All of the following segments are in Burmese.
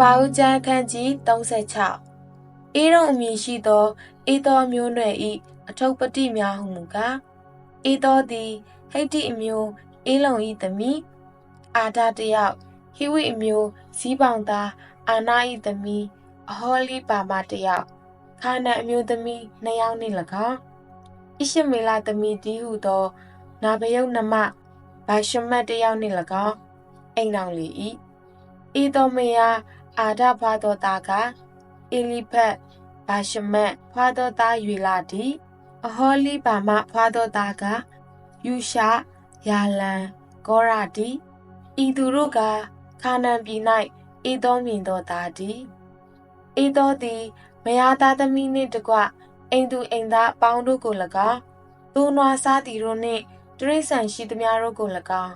ဘာဦးကျမ်းခန်းကြီး36အေရုံအမည်ရှိသောအေသောမျိုးနွယ်၏အထုပ်ပတိများဟုမူကားအေသောသည်ဟိတ္တိအမျိုးအေလုံ၏သမီးအာဒတယောက်ဟိဝိအမျိုးဇီးပေါင်သားအာနာ၏သမီးအဟောလိပါမတယောက်ခါနန်အမျိုးသမီး2ယောက်နှင့်၎င်းဣရှမေလသမီးတည်းဟုသောနာဘယုတ်နမဗာရှမတ်တယောက်နှင့်၎င်းအိမ်တော်လေ၏အေသောမယားအာဒဖွာသောသားကအေလိဖတ်ဗာရှမတ်ဖွာသောသားရွေလာသည်အဟောလိပါမဖွာသောသားကယူရှယာလန်ကောရသည်ဤသူတို့ကခါနန်ပြည်၌အေသောမြင်သောသားသည်အေသောသည်မယားသားသမီးနှင့်တကွအိမ်သူအိမ်သားအပေါင်းတို့ကို၎င်းသိုးနွားစားသည်တို့နှင့်တိရစ္ဆာန်ရှိသမျှတို့ကို၎င်း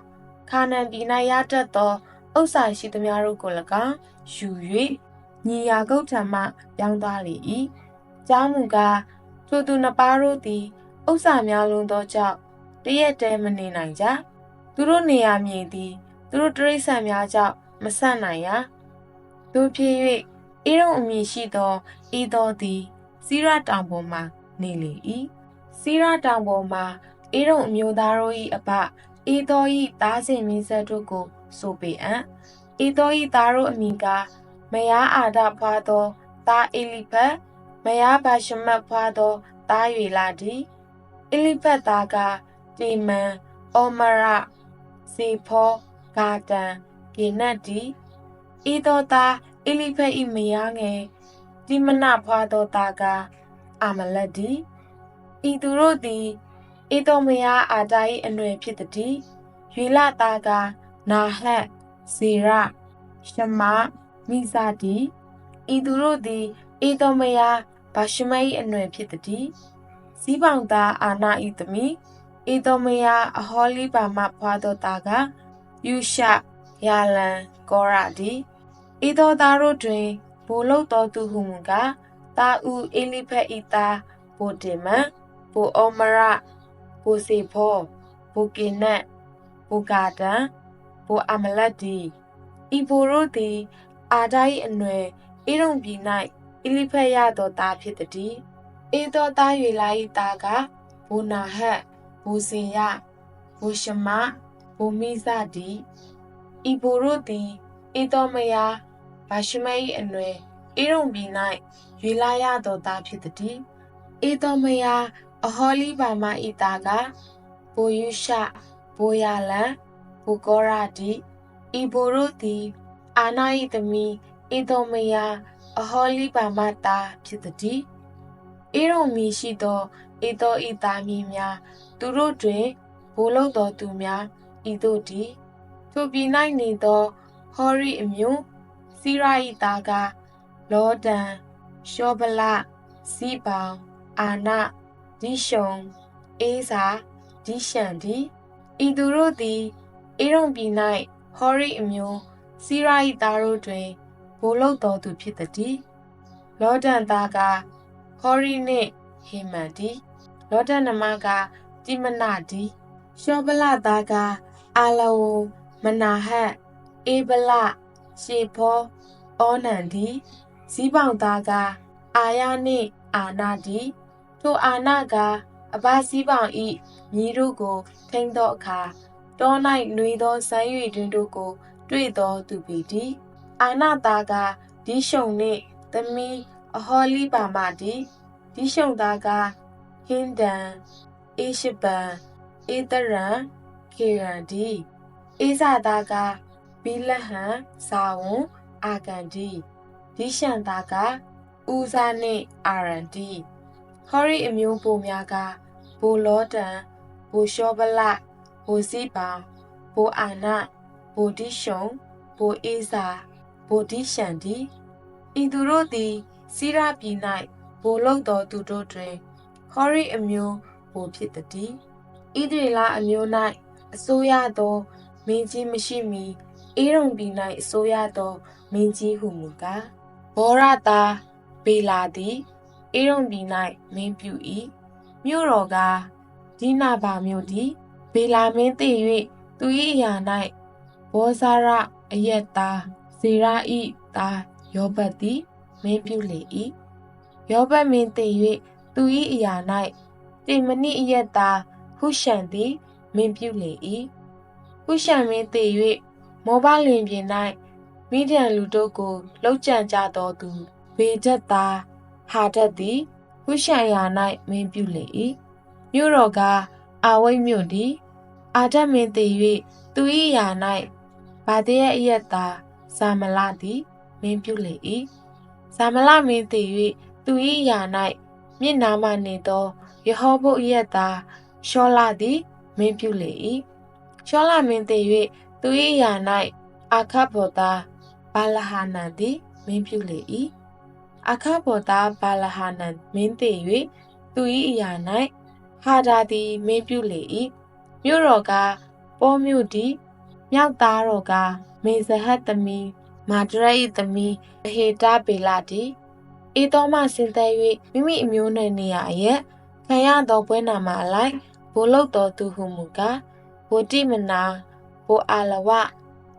ခါနန်ပြည်၌ရတတ်သောဥစ္စာရှိသမျှတို့ကို၎င်းယူ၍ညီယာကုတ်ထံမှပြောင်းသွားလေ၏ကြောင်းမူကားထိုသူနှစ်ပါးတို့သည်ဥစ္စာများလုံးသောကြောင့်တရက်တည်းမနေနိုင်ကြသူတို့နေရာမြေသည်သူတို့တိရစ္ဆာန်များကြောင့်မဆန့်နိုင်ရာတို့ဖြစ်၍အေရုံအမည်ရှိသောအေသောသည်စီရတောင်ပေါ်မှနေလေ၏စီရတောင်ပေါ်မှာအေရုံအမျိုးသားတို့၏အဘအေသော၏သားစဉ်မင်းဆက်တို့ကိုဆိုပေအံ့အေသော၏သားတို့အမည်ကမယားအာဒဖွာသောသားအေလိဖတ်မယားဗာရှမတ်ဖွာသောသားရွေလာသည်အေလိဖတ်သားကတေမန်အောမရစေဖောဂါတန်ဂေနတ်သည်အေသောသားအေလိဖတ်၏မယားငယ်တိမနဖွာသောသားကအာမလက်သည်ဤသူတို့သည်အေသောမယားအာဒ၏အနွယ်ဖြစ်သည်ရွေလသားကနာဟတ်ဇေရရှမမိဇတိဤသူတို့သည်အေသောမယားဗာရှမ၏အနွယ်ဖြစ်သည်ဇီးပေါင်သားအာနာ၏သမီးအေသောမယားအဟောလိပါမဖွာသောသားကယူရှယာလန်ကောရသည်အေသောသားတို့တွင်ဘိုလ်လုပ်သောသူဟုမူကားသားဦးအေလိဖတ်၏သားဘိုတေမန်ဘိုအောမရဘိုစေဖောဘိုကေနတ်ဘိုဂါဒန်ဘိုအာမလက်သည်ဤဘိုတို့သည်အာဒ၏အနွယ်အေရုံပြည်၌အေလိဖတ်ရသောသားဖြစ်သည်အေသောသားရွေလာ၏သားကဘိုနာဟတ်ဘိုဇေယဘိုရှမဘိုမိဇသည်ဤဘိုတို့သည်အေသောမယားဗာရှမ၏အနွယ်အေရုံပြည်၌ရွေလာရသောသားဖြစ်သည်အေသောမယားအဟောလိပါမ၏သားကဘိုယူရှဘိုယာလန်ဘိုကောရသည်ဤဘိုတို့သည်အာနာ၏သမီးအေသောမယားအဟောလိပါမသားဖြစ်သည်အေရုံမည်ရှိသောအေသော၏သားမီးများသူတို့တွင်ဘိုလ်လုပ်သောသူများဤသို့သည်ထိုပြည်၌နေသောဟောရိအမျိုးစီရ၏သားကလောဒန်ရှောဗလဇိပေါင်အာနာဒီရှုံအေးစာဒီရှန်သည်ဤသူတို့သည်အေရုံပြည်၌ဟောရိအမျိုးစီရ၏သားတို့တွင်ဘိုလ်လုပ်သောသူဖြစ်သည်လောဒန်သားကဟောရိနှင့်ဟေမန်သည်လောဒန်နမကတိမနသည်ရှောဗလသားကအာလဝုမနာဟတ်အေဗလရှေဖောအောနန်သည်ဇီးပေါင်သားကအာယနှင့်အာနာသည်ထိုအာနာကအဘဇီးပေါင်၏မြေးတို့ကိုထိန်းသောအခါတော၌နွေသောဆန်းရွေတွင်တို့ကိုတွေ့သောသူပေသည်အာနာသားကဒီရှုံနှင့်သမီးအဟောလိပါမသည်ဒီရှုံသားကဟင်းဒန်အေရှပန်အေတရန်ခေရန်သည်အေဇာသားကဘီလဟန်ဇာဝန်အာကန်သည်ဒီရှန်သားကဦးဇာနှင့်အာရန်သည်ဟောရိအမျိုးပိုများကဘိုလောဒန်ဘိုရှောဗလဘိုဇိပေါင်ဘိုအာနာဘိုဒီရှုံဘိုအေဇာဘိုဒီရှန်သည်ဤသူတို့သည်စီရပြည်၌ဘိုလ်လုပ်သောသူတို့တွင်ဟောရိအမျိုးဘိုဖြစ်သည်ဣသရေလအမျိုး၌အစိုးရသောမင်းကြီးမရှိမီအေရုံပြည်၌အစိုးရသောမင်းကြီးဟုမူကားဘောရတာဘေလာသည်အေရုံပြည်၌မင်းပြု၏မြို့တော်ကဒီနာဘာမြို့သည်ဘေလာမင်းသိ၍သူ၏အရာ၌ဘောဇာရအယက်သား ဇေရဤသားယောဘတ်သည်မင်းပြုလေ၏ယောဘတ်မင်းတည်၍သူ၏အရာ၌တေမနိအယက်သားဟုရှံသည်မင်းပြုလေ၏ဟုရှံမင်းတည်၍မောဘလင်ပြင်၌မိဒျန်လူတို့ကိုလှုပ်ကြံကြသောသူဗေဂျက်သားဟာဒတ်သည်ဟုရှံအရာ၌မင်းပြုလေ၏မြို့တော်ကအာဝိတ်မြို့သည်အာဒတ်မင်းတည်၍သူ၏အရာ၌ဗာတရဲ့အယက်သားဇာမလသည်မင်းပြုလေ၏ဇာမလမင်းတည်၍သူ၏အရာ၌မြစ်နားမှနေသောယေဟောဘုအယက်သားရှောလသည်မင်းပြုလေ၏ရှောလမင်းတည်၍သူ၏အရာ၌အာခဘောသားဘာလဟာနန်သည်မင်းပြုလေ၏အခဘောသားဘာလဟာနန်မင်းတည်၍သူ၏အရာ၌ဟာဒါသည်မင်းပြုလေ၏မြို့တော်ကပေါမြို့သည်မြောက်သားတော်ကမေဇဟတ်သမီးမာဒရ၏သမီးအဟေတာဘေလာသည်ဧသောမှဆင်းသက်၍မိမိအမျိုးနယ်နေရာအရက်ခံရသောပွဲနာမှာအလိုက်ဘိုလ်လုတော်သူဟုမူကားဘိုတိမနာဘိုအာလဝ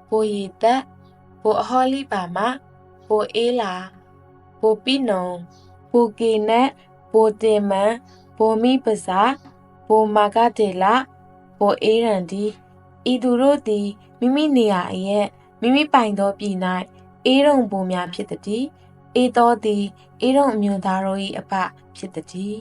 ဘိုယေသက်ဘိုအဟောလိပါမဘိုအေလာဘိုပိနုံဘိုကေနက်ဘိုတေမန်ဘိုမိပဇာဘိုမာဂဒေလာဘိုအေရန်ဒီဤသူတို့သည်မိမိနေရာအရက်မိမိပိုင်သောပြည်၌အေရုံဘိုများဖြစ်သည်ဧသောသည်အေရုံအမျိုးသားတို့၏အဖဖြစ်သည်